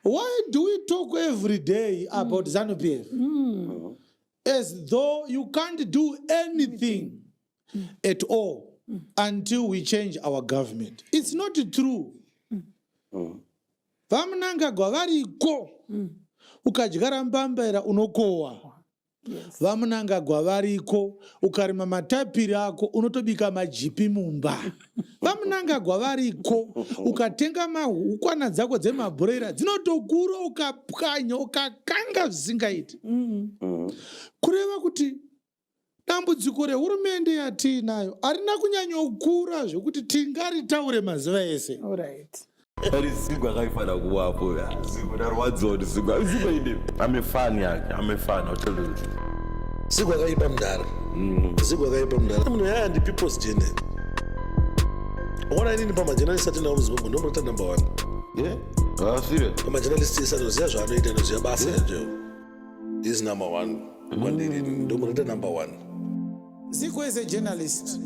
Why do we talk every day about Zanu Pf? As though you can't do anything at all until we change our government. It's not true. Mnangagwa variko. Ukadyara mbambera unokowa. Mnangagwa variko. Ukarima matapiri ako unotobika majipi mumba. Mnangagwa variko. Ukatenga mahukwana dzako dzemabhurera dzinotokura ukapwanya ukakanga zvisingaiti. Kureva kuti dambudziko rehurumende yatiinayo harina kunyanyokura zvekuti tingaritaure mazuva ese. Amefani yake, amefani, I'll tell you. Sigwa kaipa mdara. Sigwa kaipa mdara. Mno ya ndi people's journey. Wana nini pa majournalist atina umzibombo ndo mrata number 1. Yeah? Ah, serious? Pa majournalist isa nozia zwa ano ite nozia basa ya jo. This number 1. Kwandiri ndo mrata number 1. Sigwa is a journalist.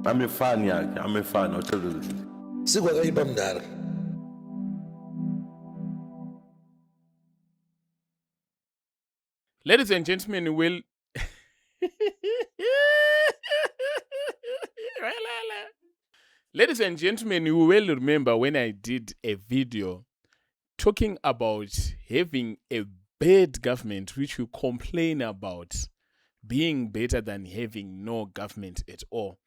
Amefani yake, amefani, I'll tell you. Sigwa kaipa mdara. Ladies and gentlemen, Ladies and gentlemen, you will remember when I did a video talking about having a bad government, which you complain about being better than having no government at all.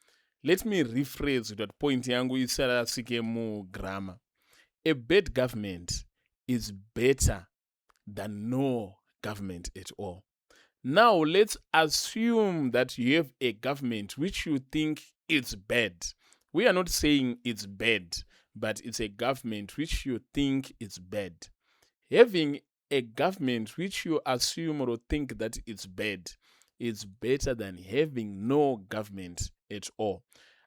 Let me rephrase that point yangu isarasike mu grammar. A bad government is better than no government at all. Now, let's assume that you have a government which you think is bad. We are not saying it's bad, but it's a government which you think is bad. Having a government which you assume or think that it's bad is better than having no government at all.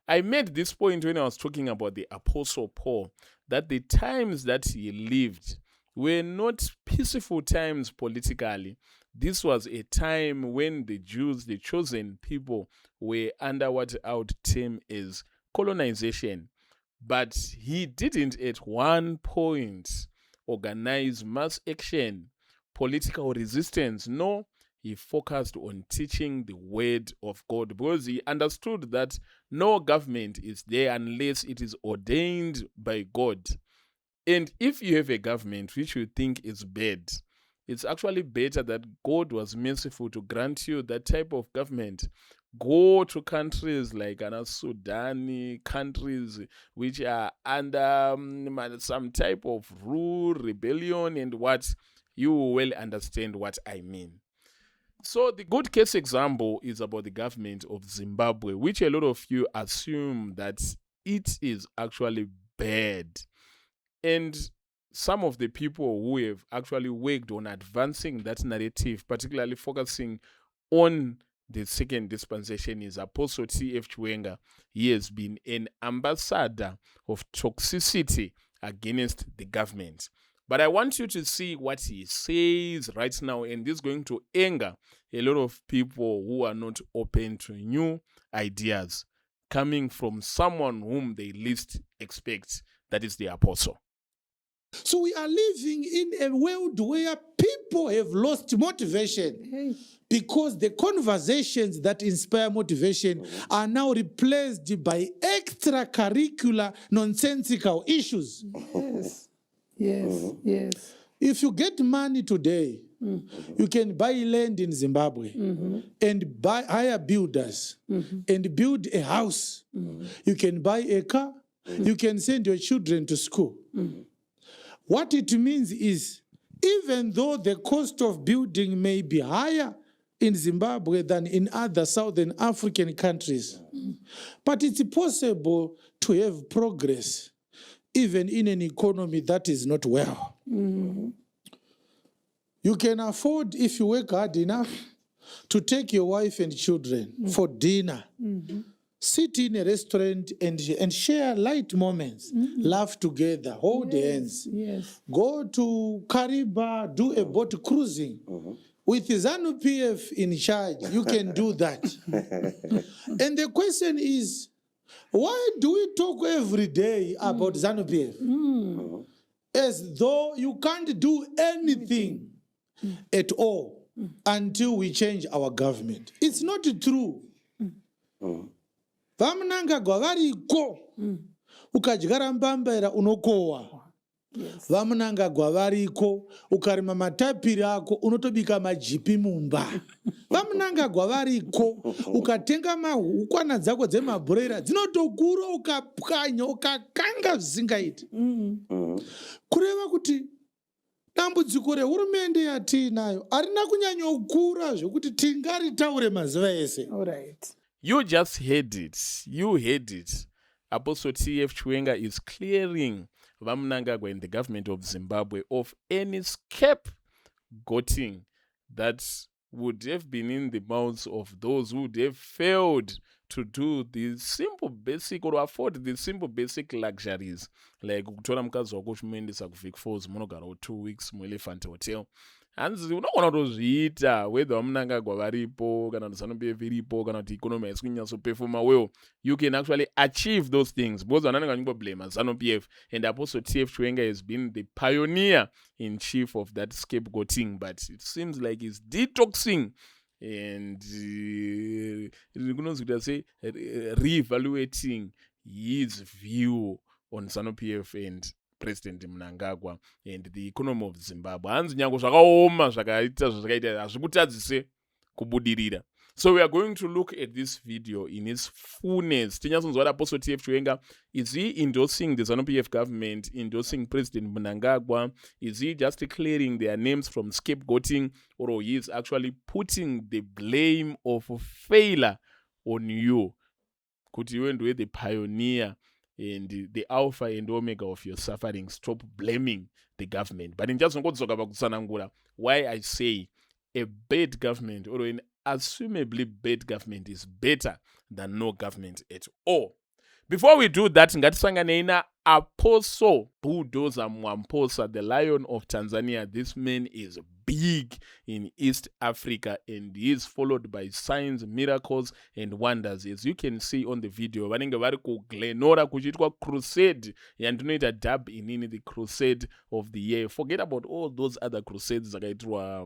I made this point when I was talking about the Apostle Paul, that the times that he lived were not peaceful times politically. This was a time when the Jews, the chosen people, were under what I would term as colonization. But he didn't at one point organize mass action, political resistance. No, he focused on teaching the word of God because he understood that no government is there unless it is ordained by God. And if you have a government which you think is bad, it's actually better that God was merciful to grant you that type of government. Go to countries like Sudan, countries which are under some type of rule, rebellion, and what you will understand what I mean. So the good case example is about the government of Zimbabwe, which a lot of you assume that it is actually bad. And some of the people who have actually worked on advancing that narrative, particularly focusing on the second dispensation, is Apostle Chiwenga. He has been an ambassador of toxicity against the government. But I want you to see what he says right now, and this is going to anger a lot of people who are not open to new ideas coming from someone whom they least expect, that is the apostle. So we are living in a world where people have lost motivation because the conversations that inspire motivation are now replaced by extracurricular nonsensical issues. Yes. If you get money today, you can buy land in Zimbabwe and hire builders and build a house. You can buy a car. You can send your children to school. What it means is, even though the cost of building may be higher in Zimbabwe than in other Southern African countries, but it's possible to have progress even in an economy that is not well. You can afford, if you work hard enough, to take your wife and children for dinner. Sit in a restaurant and share light moments. Laugh together, hold hands. Go to Kariba, do a boat cruising. With Zanu Pf in charge, you can do that. And the question is, why do we talk every day about Zanu Pf? as though you can't do anything at all until we change our government. It's not true. Vamnangagwa variko ukadyara mbambaira unokohwa. Vamnangagwa variko ukarima matapiri ako unotobika majipi mumba. Vamnangagwa variko ukatenga mahukwana dzako dzemabhureira dzinotokura ukapwanya ukakanga zvisingaiti. Kureva kuti dambudziko rehurumende yatiinayo harina kunyanyokura zvekuti tingaritaure mazuva ese. You just heard it. You heard it. Apostle Chiwenga is clearing Mnangagwa and the government of Zimbabwe of any scapegoating that would have been in the mouths of those who would have failed to do the simple basic or afford the simple basic luxuries like kutora mukadzi wako uchimuendesa kuvic falls munogarawo 2 weeks muelephant hotel. Hanzi unogona kutozviita whether Mnangagwa varipo kana kuti Zanu Pf iripo kana kuti economy haisi kunyatsopefoma well, you can actually achieve those things because vanenge vachingoblema Zanu Pf, and Apostle Chiwenga has been the pioneer in chief of that scapegoating, but it seems like he's detoxing and re-evaluating his view on Zanu Pf and President Mnangagwa and the economy of Zimbabwe. Hanzi nyango zvakaoma zvakaita zvakaita hazvikutadzise kubudirira. So we are going to look at this video in its fullness. Tinyatsonzwa Apostle Chiwenga, is he endorsing the Zanu Pf government, endorsing President Mnangagwa? Is he just clearing their names from scapegoating, or he is actually putting the blame of failure on you? Kuti you and the pioneer and the alpha and omega of your suffering. Stop blaming the government. But in just why I say a bad government or an assumably bad government is better than no government at all. Before we do that, ngatisangane Apostle Bulldozer Mwamposa, the Lion of Tanzania. This man is big in East Africa and he is followed by signs, miracles and wonders. As you can see on the video, vanenge vari kuglenora kuchiitwa crusade yandinoita dub inini, the crusade of the year. Forget about all those other crusades dzakaitwa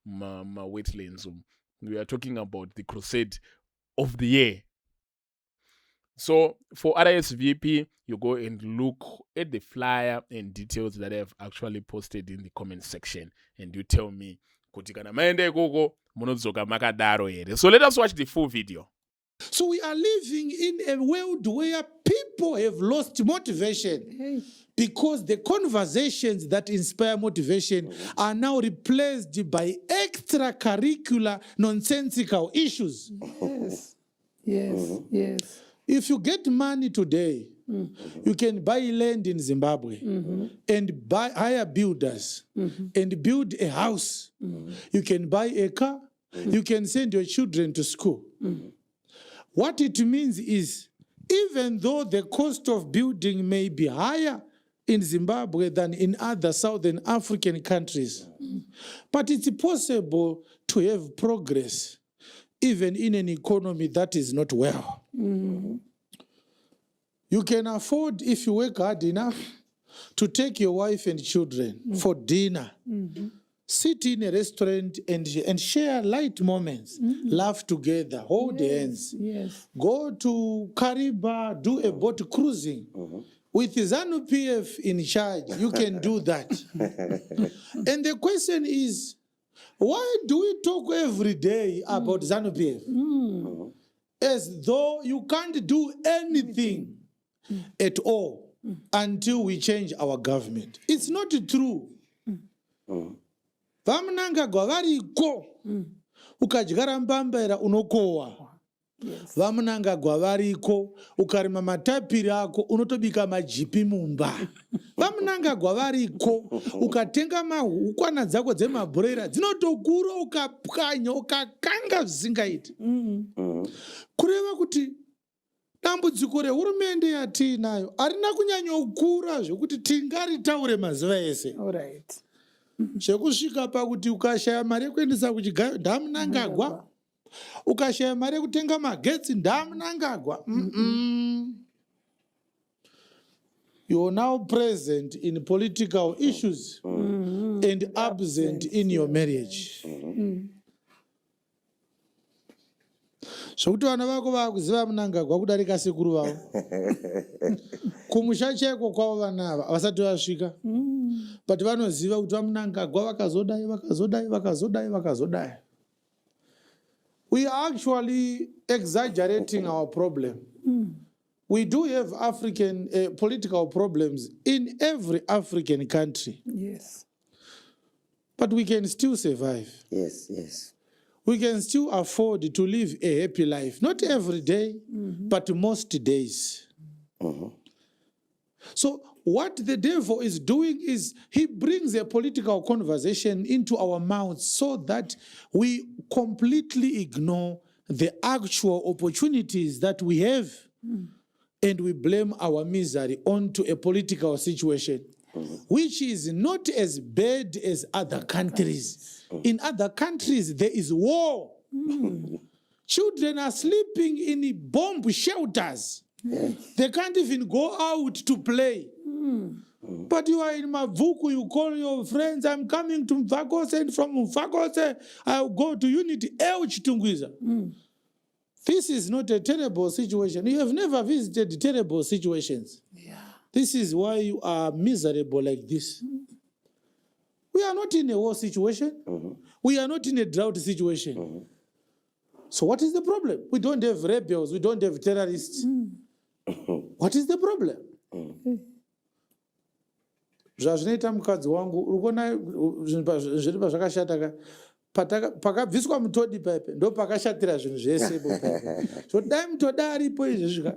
wetlands. We are talking about the crusade of the year. So for RSVP, you go and look at the flyer and details that I have actually posted in the comment section, and you tell me kuti kana maende ikoko munodzoka makadaro here. So let us watch the full video. So we are living in a world where people have lost motivation because the conversations that inspire motivation are now replaced by extracurricular nonsensical issues. Yes. If you get money today, you can buy land in Zimbabwe and hire builders and build a house. You can buy a car. You can send your children to school. What it means is, even though the cost of building may be higher in Zimbabwe than in other Southern African countries, but it's possible to have progress even in an economy that is not well. You can afford, if you work hard enough, to take your wife and children for dinner. Sit in a restaurant and share light moments. Laugh together, hold hands. Go to Kariba, do a boat cruising. With Zanu Pf in charge, you can do that. And the question is, why do we talk every day about Zanu Pf? As though you can't do anything at all until we change our government. It's not true. Vamnangagwa variko ukadyara mbambaira unokohwa. Vamnangagwa variko ukarima matapiri ako unotobika majipi mumba. Vamnangagwa variko ukatenga mahukwana dzako dzemabhureira dzinotokura ukapwanya ukakanga zvisingaiti. Kureva kuti dambudziko rehurumende yatiinayo harina kunyanyokura zvekuti tingaritaure mazuva ese. Zvekusvika pakuti ukashaya mari yekuendesa kuchidhamu ukashaya mari yekutenga magetsi dhamu Mnangagwa. You're now present in political issues and absent in your marriage. Zvokuti vana vako vakuziva Mnangagwa kudarika sekuru vavo. Kumusha chaiko kwavo vana ava vasati vasvika. But vanoziva kuti Mnangagwa vakazodai. We are actually exaggerating our problem. We do have African political problems in every African country. Yes. But we can still survive. Yes. We can still afford to live a happy life. Not every day, but most days. So what the devil is doing is he brings a political conversation into our mouths so that we completely ignore the actual opportunities that we have. And we blame our misery onto a political situation, which is not as bad as other countries. In other countries, there is war. Children are sleeping in bomb shelters. They can't even go out to play. But you are in Mavuku, you call your friends, I'm coming to Mfakose, and from Mfakose, I'll go to Unity Elch Tungwiza. This is not a terrible situation. You have never visited terrible situations. Yeah. This is why you are miserable like this. We are not in a war situation. We are not in a drought situation. So what is the problem? We don't have rebels. We don't have terrorists. What is the problem? Zvazvinoita mukadzi wangu urikuona zviri pazvakashata pakabviswa mutodi paipe ndo pakashatira zvinhu zvese paipe. So dai mutoda aripo izvezvika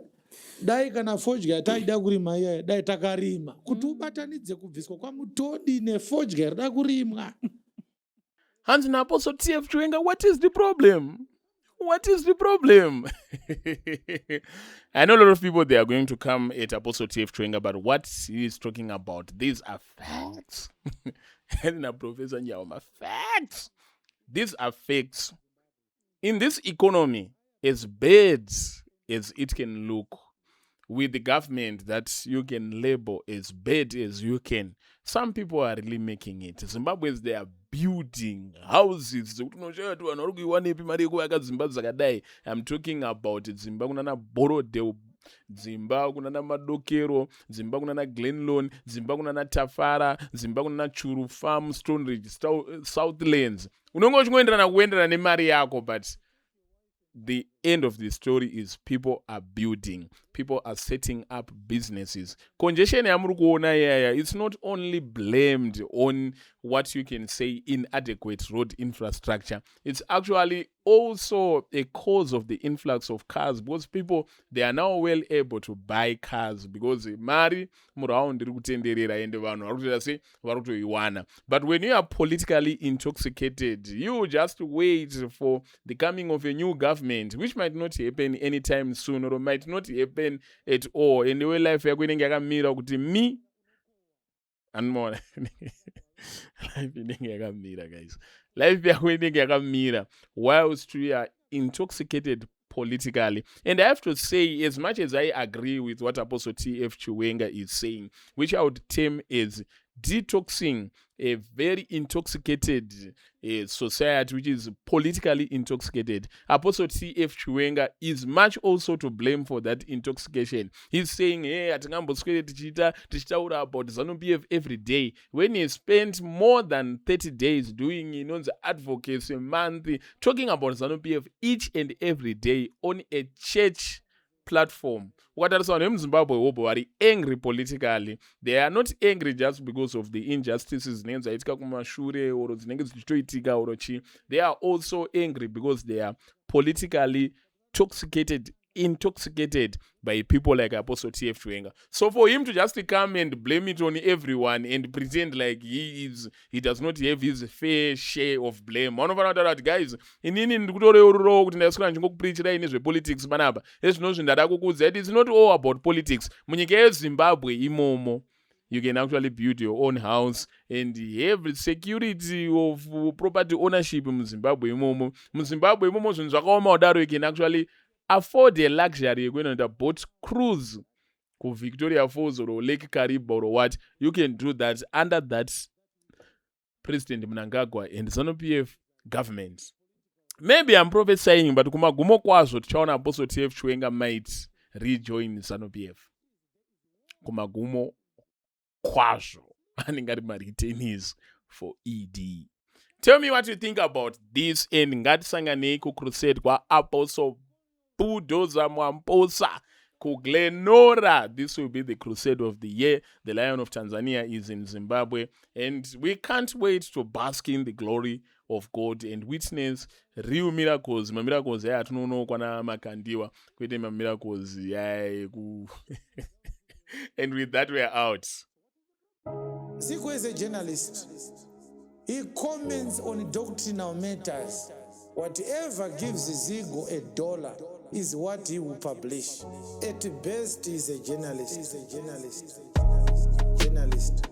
dai kana fodya taida kurima iyaya dai takarima kuti ubatanidze kubviswa kwamutodi nefodya rida kurimwa. And Apostle Chiwenga, what is the problem? What is the problem? I know a lot of people, they are going to come at Apostle Chiwenga, but what he is talking about, these are facts. And Professor Nyawama, facts. These are facts. In this economy, as bad as it can look, with the government that you can label as bad as you can, some people are really making it. Zimbabweans, they are building houses. I'm talking about Zimbabwe, kunana Borodeo, Zimbabwe, kunana Madokero, Zimbabwe, kunana Glenlone, Zimbabwe, kunana Tafara, Zimbabwe, kunana Churu Farm, Stone Ridge, Southlands. Unongochikuenderana nemari yako, but the end of the story is people are building, people are setting up businesses. Congestion it's not only blamed on what you can say inadequate road infrastructure. It's actually also a cause of the influx of cars, because people, they are now well able to buy cars because mari muraund rikutenderera ende vanhu varikutoita se varukutoiwana. But when you are politically intoxicated, you just wait for the coming of a new government, which might not happen anytime soon, or might not happen at all. And the way life yako inenge yakamira kuti me and more. Life inenge yakamira, guys. Life yako inenge yakamira whilst we are intoxicated politically. And I have to say, as much as I agree with what Apostle Chiwenga is saying, which I would term as detoxing a very intoxicated society, which is politically intoxicated, Apostle Chiwenga is much also to blame for that intoxication. He's saying, hey, tichitaura about Zanu Pf every day, when he spent more than 30 days doing the advocacy, a month, talking about Zanu Pf each and every day on a church platform. What else on Zimbabwe are angry politically? They are not angry just because of the injustices. They are also angry because they are politically intoxicated by people like Apostle Chiwenga. So for him to just come and blame it on everyone and pretend like he does not have his fair share of blame. One of our guys, it's not all about politics. Zimbabwe imomo. You can actually build your own house and have security of property ownership in Zimbabwe imomo. Zimbabwe imomo, you can actually afford a luxury. You're going on a boat cruise ku Victoria Falls or Lake Kariba or what, you can do that under that President Mnangagwa and Zanu Pf government. Maybe I'm prophesying, but kumagumo kwazo tichaona Apostle Chiwenga might rejoin Zanu Pf. Kumagumo kwazo aningari ma-retainees for ED. Tell me what you think about this and ngatisangane ku crusade kwa Apostle Bulldozer Mwamposa ku Glenora. This will be the crusade of the year. The Lion of Tanzania is in Zimbabwe and we can't wait to bask in the glory of God and witness real miracles. Ma miracles ya atunono kwana makandiwa kwete ma miracles ya ku and with that we are out. Zico is a journalist. He comments on doctrinal matters. Whatever gives Zico $1 is what he will publish. At best, he's a journalist. Journalist.